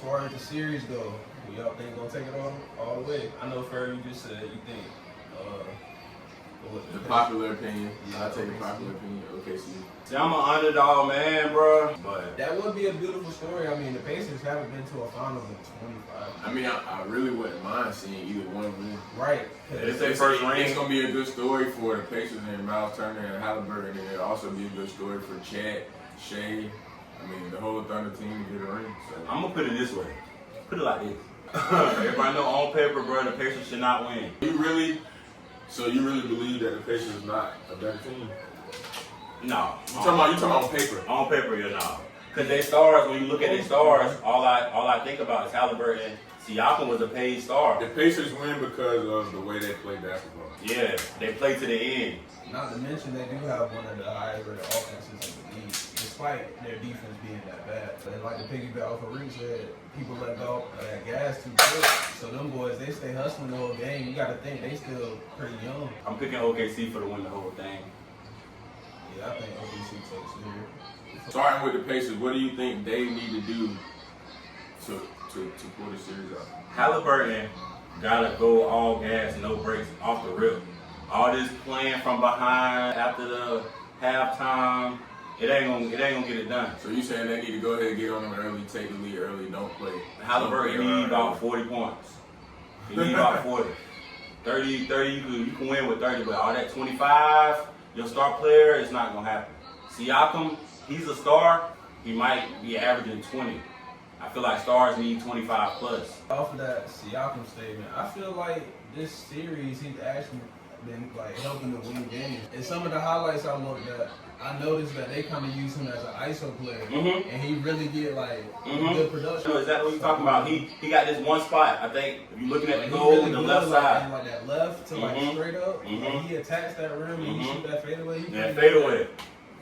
As far as the series go, who y'all think gonna take it all the way? I know, Ferbo, you just said you think. The popular opinion. Yeah, I'll take the popular opinion. OKC. See, I'm an underdog, man, bro. But that would be a beautiful story. I mean, the Pacers haven't been to a finals in 25. I mean, I really wouldn't mind seeing either one of them. Right. It's their first ring. It's gonna be a good story for the Pacers and Miles Turner and Halliburton, and it'll also be a good story for Chet, Shea. I mean, the whole Thunder team to get a ring. So. I'm gonna put it this way. Put it like this. Everybody know on paper, bro, the Pacers should not win. So you really believe that the Pacers is not a better team? No. You talking about on paper? On paper, you're not. Because they stars, when you look at their stars, all I think about is Halliburton. Siakam was a paid star. The Pacers win because of the way they play basketball. Yeah, they play to the end. Not to mention they do have one of the highest rated offenses in the league, despite their defense being that bad. But like the piggyback off of RIQ said, people let go of that gas too quick. So them boys, they stay hustling the whole game. You got to think they still pretty young. I'm picking OKC for to win the whole thing. Yeah, I think OKC takes it here. Starting with the Pacers, what do you think they need to do to pull the series out? Halliburton gotta go all gas, no brakes, off the rip. All this playing from behind after the halftime, it ain't gonna get it done. So you saying they need to go ahead and get on them early, take the lead early, don't play. Halliburton need about 40 points. He need about 40. 30, you can win with 30, but all that 25, your star player, it's not gonna happen. Siakam, he's a star, he might be averaging 20. I feel like stars need 25 plus. Off of that Siakam statement, I feel like this series he's actually been like helping to win games. In some of the highlights I looked at, I noticed that they kind of use him as an ISO player, and he really get like good production. Is that what you're talking about? He got this one spot. I think if you're looking at the goal, really the left side, like that left to like straight up, and he attacks that rim and he shoot that fadeaway. Yeah, fadeaway.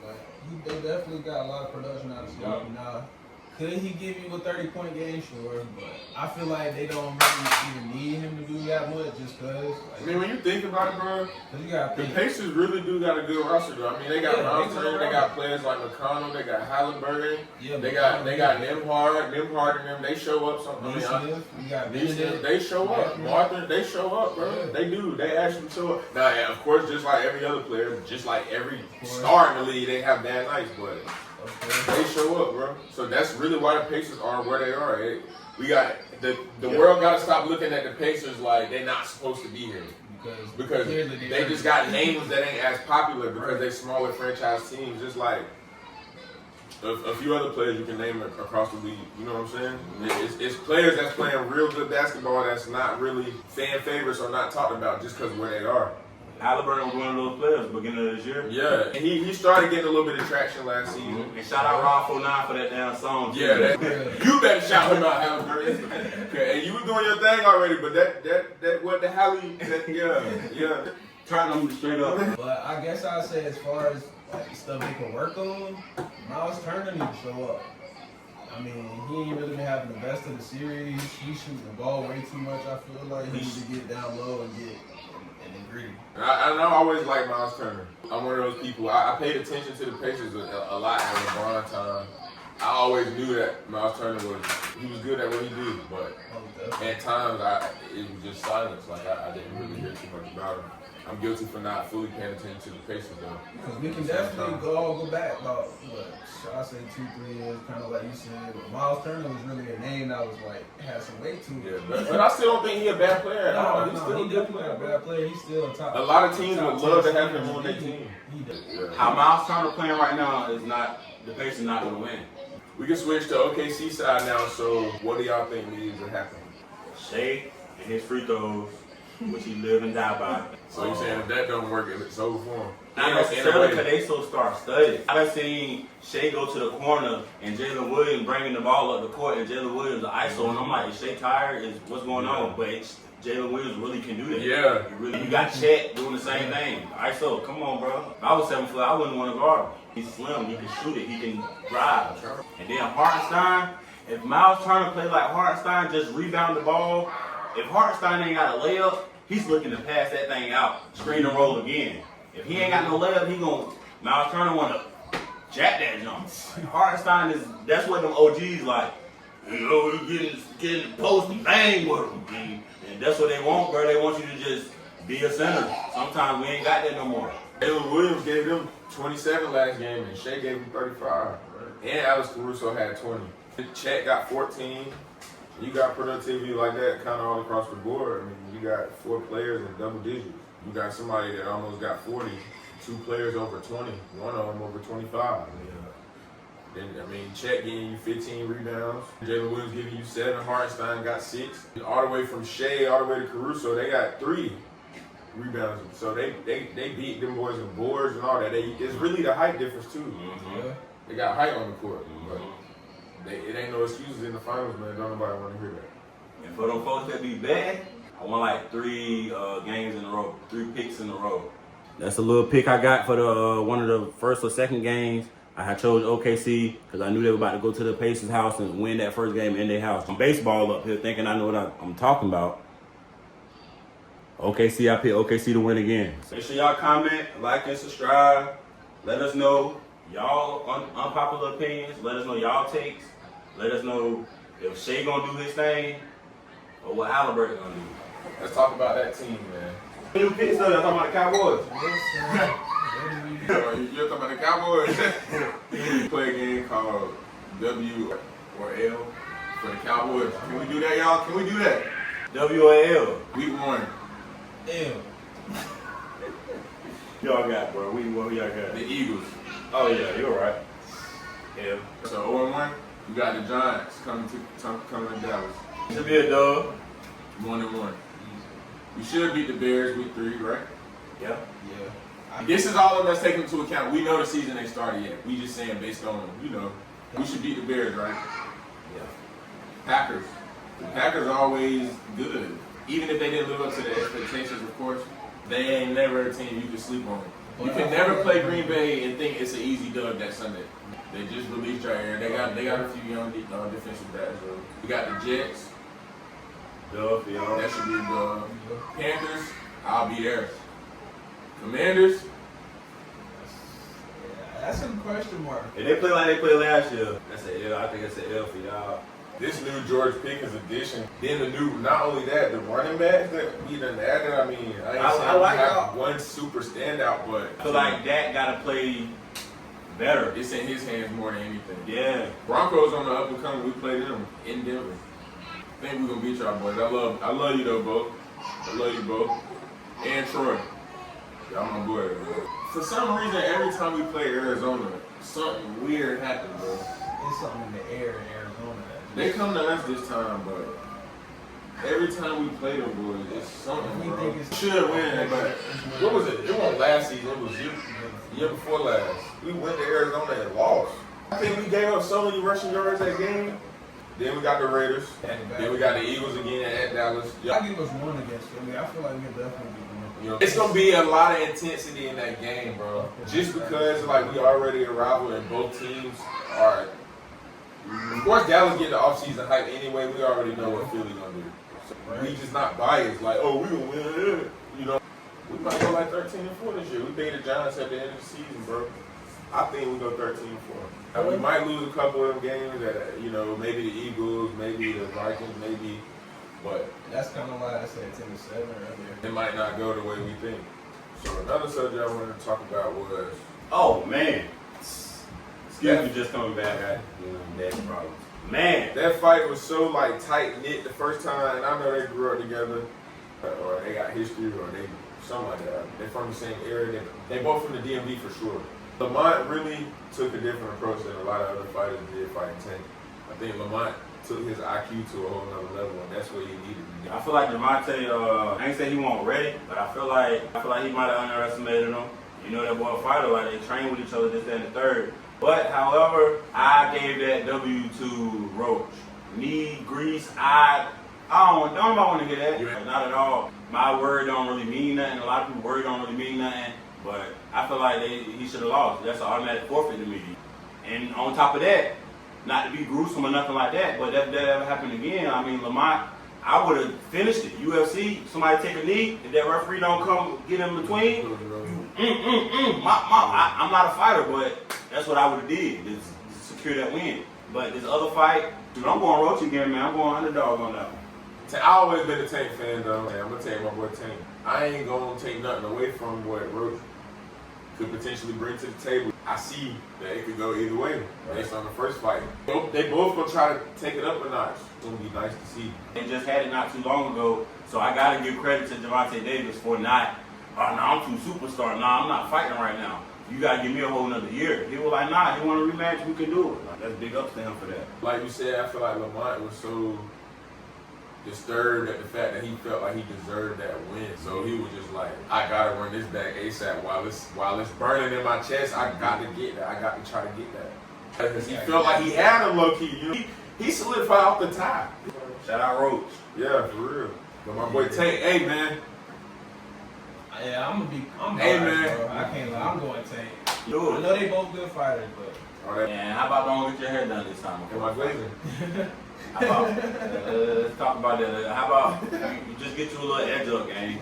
Like, they definitely got a lot of production out of Siakam now. Could he give you a 30-point game? Sure, but I feel like they don't really even need him to do that much just because. Like, I mean, when you think about it, bro, the Pacers really do got a good roster, though. I mean, they got Miles Turner, they got players like McConnell, they got Halliburton, they got Nimhard and them. They show up. They show up. Martin, they show up, bro. Yeah. They do. They actually show up. Now, and of course, just like every other player, just like every star in the league, they have bad nights, but. They show up, bro. So that's really why the Pacers are where they are. We got the world got to stop looking at the Pacers like they're not supposed to be here because they just got names that ain't as popular because they smaller franchise teams. Just like a few other players you can name across the league. You know what I'm saying? It's players that's playing real good basketball that's not really fan favorites or not talked about just because of where they are. Halliburton was one of those players beginning of this year. Yeah, and he started getting a little bit of traction last season. And shout out Rob 49 for that damn song. Yeah, you better shout him out, Halliburton. Okay, and you were doing your thing already, but that what the hell yeah. Turn them straight up. But I guess I'd say as far as like stuff they can work on, Miles Turner needs to show up. I mean, he ain't really been having the best of the series. He's shooting the ball way too much. I feel like he needs to get down low and get gritty. I always like Miles Turner. I'm one of those people. I paid attention to the Pacers a lot at LeBron time. I always knew that Miles Turner was good at what he did, but at times it was just silence. Like I didn't really hear too much about him. I'm guilty for not fully paying attention to the Pacers though. Because we can definitely go back about I say 2-3 years, kind of like you said. But Miles Turner was really a name that was like had some weight to it. Yeah, but I still don't think he's a bad player at all. He's definitely a bad player. He's still a top. A lot of teams would love to have him on their team. How Miles Turner playing right now is not the Pacers not going to win. We can switch to OKC side now. So what do y'all think needs to happen? Shea and his free throws, which he live and die by. So you're saying if that don't work, it's over for him? Not necessarily because they so star-studded. I've seen Shea go to the corner and Jalen Williams bringing the ball up the court and Jalen Williams the ISO, and I'm like, is Shea tired? What's going on? But Jalen Williams really can do that. Yeah. You got Chet doing the same thing. ISO, come on, bro. If I was 7 foot, I wouldn't want to guard him. He's slim, he can shoot it, he can drive. And then Hartenstein, if Miles Turner play like Hartenstein, just rebound the ball, if Hartenstein ain't got a layup, he's looking to pass that thing out, screen and roll again. If he ain't got no layup, Miles Turner want to jack that jump. Hartenstein that's what them OGs like. You know, you getting post and bang with them. And that's what they want, bro. They want you to just be a center. Sometimes we ain't got that no more. Jalen Williams gave them 27 last game, and Shea gave him 35. And Alex Caruso had 20. Chet got 14. You got productivity like that kind of all across the board. I mean, you got 4 players in double digits. You got somebody that almost got 40, 2 players over 20, one of them over 25. Then, I mean, Chet getting you 15 rebounds. Jalen Williams giving you 7. Hartenstein got 6. All the way from Shea all the way to Caruso, they got 3 rebounds. So they beat them boys in boards and all that. It's really the height difference too. They got height on the court, but it ain't no excuses in the finals, man. Don't nobody want to hear that. And for them folks that be bad, I won like 3 games in a row, 3 picks in a row. That's a little pick I got for the one of the first or second games. I had chose OKC because I knew they were about to go to the Pacers' house and win that first game in their house. I'm baseball up here thinking I know what I'm talking about. OKC, I picked OKC to win again. Make sure y'all comment, like, and subscribe. Let us know y'all unpopular opinions. Let us know y'all takes. Let us know if Shea gonna do his thing or what Halliburton gonna do. Let's talk about that team, man. New picks though, y'all talking about the Cowboys. You're talking about the Cowboys? We play a game called W or L for the Cowboys. Can we do that, y'all? Can we do that? W or L? Week 1. L. Y'all got, bro. What y'all got? The Eagles. Oh yeah, you're right. Yeah. So 0-1. We got the Giants coming to Dallas. Should be a dub. 1-1. We should beat the Bears week 3, right? Yeah. This is all of us taking into account. We know the season ain't started yet. We just saying based on, we should beat the Bears, right? Yeah. Packers. The Packers are always good. Even if they didn't live up to the expectations, of course, they ain't never a team you can sleep on. You can never play Green Bay and think it's an easy dub that Sunday. They just released Jair. They got a few young defensive backs. We got the Jets. Dub, y'all. That should be a dub. Panthers, I'll be there. Commanders. That's a question mark. If they play like they played last year, that's an L. I think it's an L for y'all. This new George Pickens addition, then the new, not only that, the running backs that we done added. I mean, I ain't saying like we have one super standout, but I feel like Dak gotta play better. It's in his hands more than anything. Yeah. Broncos on the up and coming. We play them in Denver. I think we're gonna beat y'all boys. I love you though, Bo. I love you, Bo. And Troy. Y'all my boy. For some reason, every time we play Arizona, something weird happens, bro. There's something in the air in Arizona. They come to us this time, but every time we play them boys, it's something, bro. Should win, but what was it? It wasn't last season. It was year before last. We went to Arizona and lost. I think we gave up so many rushing yards that game. Then we got the Raiders. Then we got the Eagles again at Dallas. I give us one against Philly. I feel like we'll definitely be one. It's gonna be a lot of intensity in that game, bro. Just because like we already a rival and both teams are. Of course, Dallas get the offseason hype anyway. We already know what Philly gonna do. So we just not biased. Like, oh, we gonna win. We might go like 13-4 this year. We beat the Giants at the end of the season, bro. I think we go 13-4. Now, we might lose a couple of them games that maybe the Eagles, maybe the Vikings, maybe. But that's kind of why I said 10-7 earlier. It might not go the way we think. So another subject I wanted to talk about was. Oh man. Excuse me, just coming back. Next problem. Man, that fight was so like tight knit the first time, and I know they grew up together, or they got history, or they something like that. They're from the same area. They both from the DMV for sure. Lamont really took a different approach than a lot of other fighters did fighting Tank. I think Lamont took his IQ to a whole nother level, and that's what he needed to do. I feel like Devontae, I ain't say he wasn't ready, but I feel like he might have underestimated him. You know, that boy a fighter, like they train with each other, this, that, and the third. But, however, I gave that W to Roach. Knee, grease, I don't want to get that. Not at all. My word don't really mean nothing. A lot of people's word don't really mean nothing. But I feel like he should have lost. That's an automatic forfeit to me. And on top of that, not to be gruesome or nothing like that, but if that ever happened again, I mean, Lamont, I would have finished it. UFC, somebody take a knee, if that referee don't come get in between, I'm not a fighter, but that's what I would have did, to secure that win. But this other fight, dude, I'm going ROACH again, man. I'm going underdog on that one. I always been a Tank fan, though. Man, I'm gonna take my boy Tank. I ain't gonna take nothing away from what ROACH could potentially bring to the table. I see that it could go either way based on the first fight. They both gonna try to take it up a notch. It's gonna be nice to see. They just had it not too long ago, so I gotta give credit to Gervonta Davis for not, oh, no, I'm too superstar. Nah, I'm not fighting right now. You gotta give me a whole nother year. He was like, nah, you want a rematch? We can do it. Like, that's big ups to him for that. Like you said, I feel like Lamont was so disturbed at the fact that he felt like he deserved that win. So he was just like, I gotta run this back ASAP while it's burning in my chest. I got to get that. I got to try to get that. Because he felt like he had a low key. You know, he solidified off the top. Shout out ROACH. Yeah, for real. But my boy Tank, hey man. Yeah, I'm hey, biased, man. bro. I can't lie. I'm going Tank. Do I it. know they both good fighters, but. And how about don't get your hair done this time? Am I glazing? How about, let's talk about that. How about you just get you a little edge up, gang?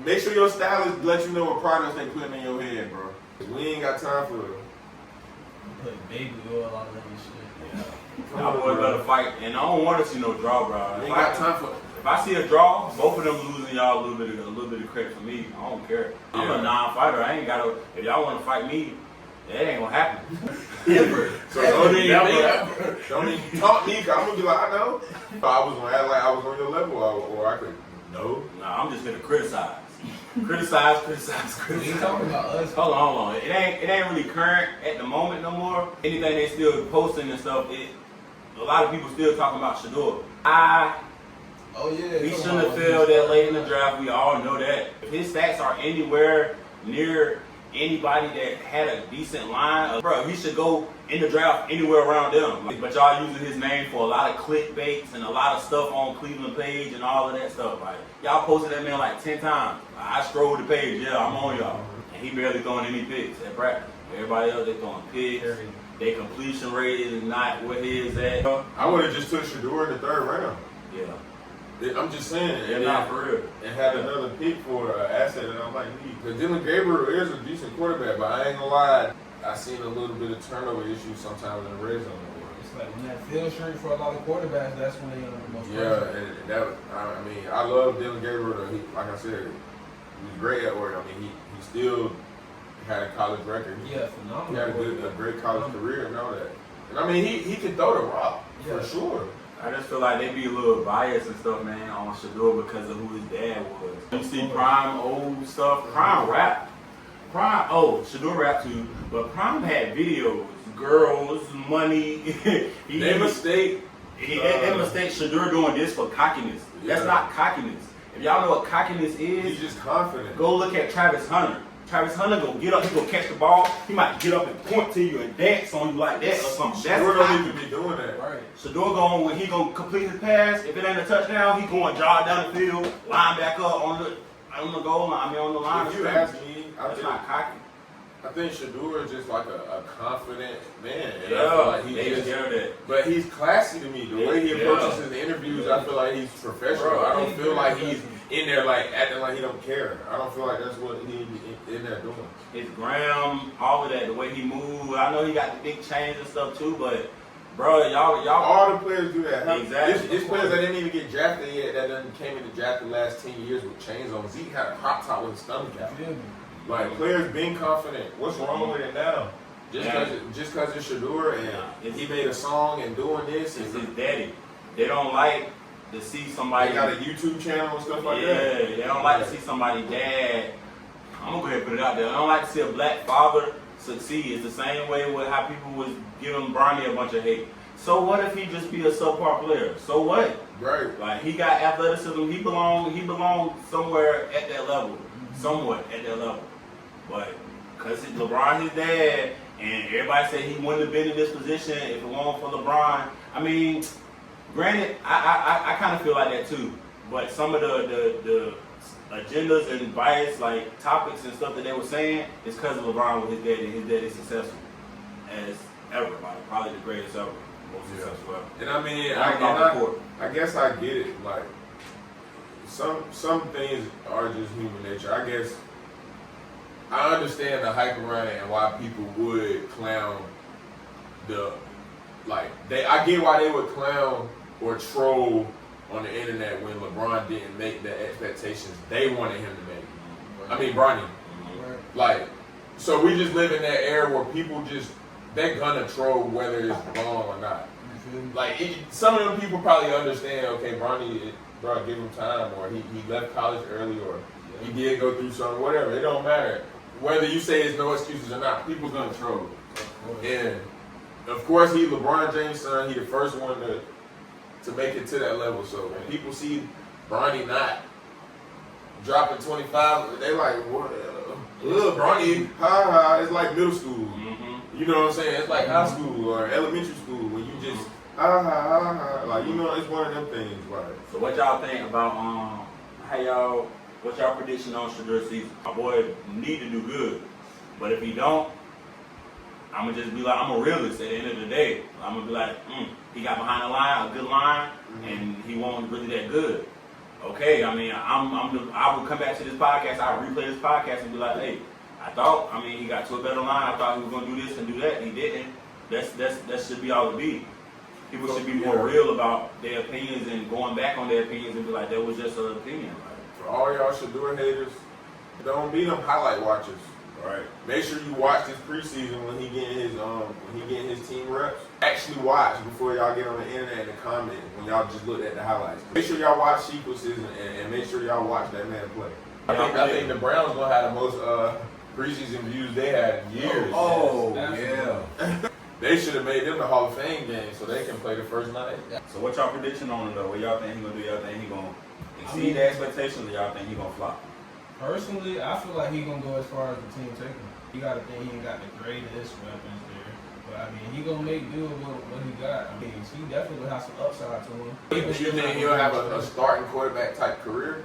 Make sure your stylist let you know what products they putting in your head, bro. We ain't got time for it. Put baby oil all over this shit. Yeah. Y'all boys better fight, and I don't want to see no draw, bro. We ain't got time for it. If I see a draw, both of them losing y'all a little bit of credit for me. I don't care. I'm a non-fighter. I ain't gotta. If y'all want to fight me, it ain't gonna happen. Ever. So don't even talk me, cause I'm gonna be like, I know. If I was gonna act like I was on your level, or I could no. Nah, I'm just gonna criticize. Criticize. We ain't talking about us. Hold on. It ain't really current at the moment no more. Anything they still posting and stuff, a lot of people still talking about Shador. Oh yeah. He shouldn't have failed that late in the draft. We all know that. If his stats are anywhere near anybody that had a decent line, bro, he should go in the draft anywhere around them. But y'all using his name for a lot of clickbaits and a lot of stuff on Cleveland page and all of that stuff. Like, y'all posted that man like 10 times. I scrolled the page, yeah, I'm on y'all. And he barely throwing any picks at practice. Everybody else, they throwing picks. Their completion rate is not where his at. I would have just took Shador in the third round. Yeah. I'm just saying. They're not for real. And had another pick for an asset that I might need. Because Dylan Gabriel is a decent quarterback, but I ain't gonna lie, I seen a little bit of turnover issues sometimes in the red zone. It's like when that field shrink for a lot of quarterbacks, that's when they the most. Yeah, and that, I mean, I love Dylan Gabriel. Though. Like I said, he was great at Oregon. I mean, he still had a college record. Yeah, phenomenal. He had a great college career and all that. And I mean, he can throw the rock for sure. I just feel like they be a little biased and stuff, man, on Shador because of who his dad was. You see Prime old stuff. Prime rap. Shador rap too, but Prime had videos, girls, money. They mistake. They mistake Shador doing this for cockiness. That's not cockiness. If y'all know what cockiness is, he's just confident. Go look at Travis Hunter. Travis Hunter gonna get up, he gonna catch the ball, he might get up and point to you and dance on you like that or something. Shador don't even be doing that. Right. Shador when he gonna complete his pass, if it ain't a touchdown, he going jog down the field, line back up on the goal line, on the line. If you ask me, that's not cocky. I think Shador is just like a confident man. And Yeah, I feel like but he's classy to me. The way he approaches his interviews, I feel like he's professional. Bro, I don't feel like he's in there like acting like he don't care. I don't feel like that's what he's in there doing. His gram, all of that, the way he moves. I know he got the big chains and stuff too, but bro, y'all all the players do that. Exactly. It's players that didn't even get drafted yet that done came in the draft the last 10 years with chains on. Zeke had a crop top with his stomach out. Like, players being confident. What's wrong with it now? Just because it's Shador and he made a song and doing this. It's his daddy. They don't like to see somebody. They got a YouTube channel and stuff like that. Yeah, they don't like to see somebody dad. I'm gonna go ahead and put it out there. I don't like to see a black father succeed. It's the same way with how people was giving Bronny a bunch of hate. So what if he just be a subpar player? So what? Right. Like, he got athleticism. He belong somewhere at that level. Somewhat at that level. But because LeBron his dad, and everybody said he wouldn't have been in this position if it weren't for LeBron. I mean, granted, I kind of feel like that too. But some of the agendas and bias, like topics and stuff that they were saying, is because of LeBron with his dad, and his dad is successful as ever, like probably the greatest ever, most successful ever. And I mean, I guess I get it. Like some things are just human nature. I guess. I understand the hype around it and why people would clown the like I get why they would clown or troll on the internet when LeBron didn't make the expectations they wanted him to make. I mean, Bronny. Like, so we just live in that era where people they're gonna troll whether it's wrong or not. Like, some of them people probably understand, okay, Bronny, bro, give him time, or he left college early, or he did go through something, whatever. It don't matter. Whether you say it's no excuses or not, people's gonna troll. And of course, he LeBron James' son. He the first one to make it to that level. So when people see Bronny not dropping 25, they like, what? Bronny, ha. It's like middle school. You know what I'm saying? It's like high school or elementary school when you just ha. Like, you know, it's one of them things. Right. So what y'all think about what's y'all prediction on Shedeur season? My boy need to do good, but if he don't, I'm gonna just be like, I'm a realist at the end of the day. I'm gonna be like, he got behind the line, a good line, and he wasn't really that good. Okay, I mean, I would come back to this podcast, I would replay this podcast and be like, hey, he got to a better line. I thought he was gonna do this and do that, and he didn't. That should be all it be. People should be more real about their opinions and going back on their opinions and be like, that was just an opinion. For all y'all Shedeur haters, don't be them highlight watchers. Right. Make sure you watch this preseason when he getting his team reps. Actually watch before y'all get on the internet and the comment when y'all just look at the highlights. Make sure y'all watch sequences and make sure y'all watch that man play. I think the Browns gonna have the most preseason views they had in years. Oh yeah. They should have made them the Hall of Fame game so they can play the first night. So what y'all prediction on him though? What y'all think he gonna do? Y'all think he gonna exceed the expectations, or y'all think he gonna flop? Personally, I feel like he gonna go as far as the team taking him. You gotta think he ain't got the greatest weapons there. But I mean, he gonna make do with what he got. I mean, he definitely has some upside to him. Do you think he'll have a starting quarterback type career?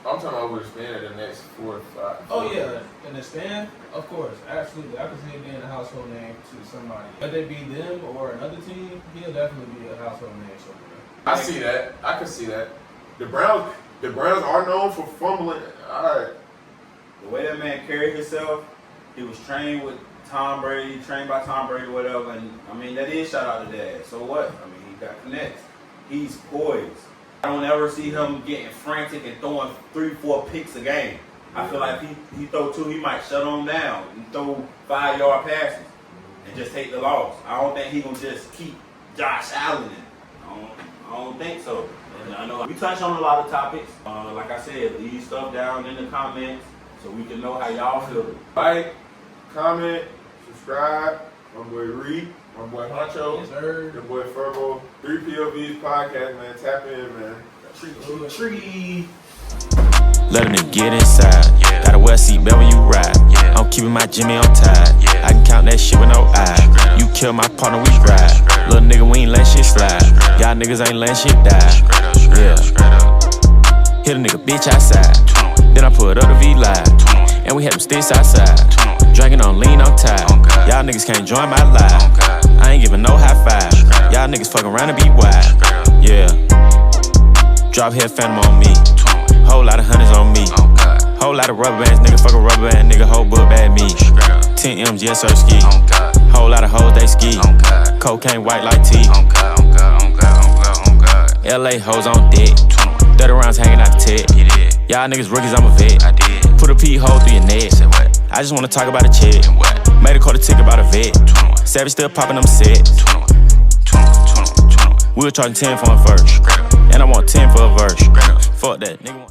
I'm talking about over the span of the next 4 or 5. Oh yeah, in the span, of course, absolutely. I can see him being a household name to somebody. Whether it be them or another team, he'll definitely be a household name somewhere. I see that. I can see that. The Browns are known for fumbling. All right. The way that man carried himself, he was trained with Tom Brady, trained by Tom Brady, whatever. And I mean, that is shout out to Dad. So what? I mean, he got connects. He's poised. I don't ever see him getting frantic and throwing 3-4 picks a game. I feel like he throw 2, he might shut them down and throw 5-yard passes and just take the loss. I don't think he gonna just keep Josh Allen in. I don't think so. And I know we touched on a lot of topics. Like I said, leave stuff down in the comments so we can know how y'all feel. Like, comment, subscribe. My boy RIQ, my boy Huncho, yes, sir. Your boy Ferbo. 3 POV'S podcast, man. Tap in, man. Tree. Let a nigga get inside. Yeah. Gotta wear a seatbelt when you ride. Yeah. I'm keeping my Jimmy on tight. Yeah. I can count that shit with no eye. You kill my partner, we ride. Little nigga, we ain't let shit slide. Y'all niggas ain't letting shit die. Yeah. Hit a nigga bitch outside. Then I put up the V-Live. And we had them sticks outside. Drinking on lean, on tide. Y'all niggas can't join my live. I ain't giving no high five. Y'all niggas fucking around and be wide. Yeah. Drop head phantom on me. Whole lot of hundreds on me. Whole lot of rubber bands, nigga. Fuck a rubber band, nigga. Whole book bad me. 10 M's, yes sir, ski. Whole lot of hoes, they ski. Cocaine white like tea. LA hoes on deck. 30 rounds hanging out the tech. Y'all niggas rookies, I'm a vet. Put a pee hole through your neck. I just wanna talk about a check. Made a quarter ticket about a vet. Savage still popping them sets. We were charging 10 for a verse. And I want 10 for a verse. Fuck that, nigga.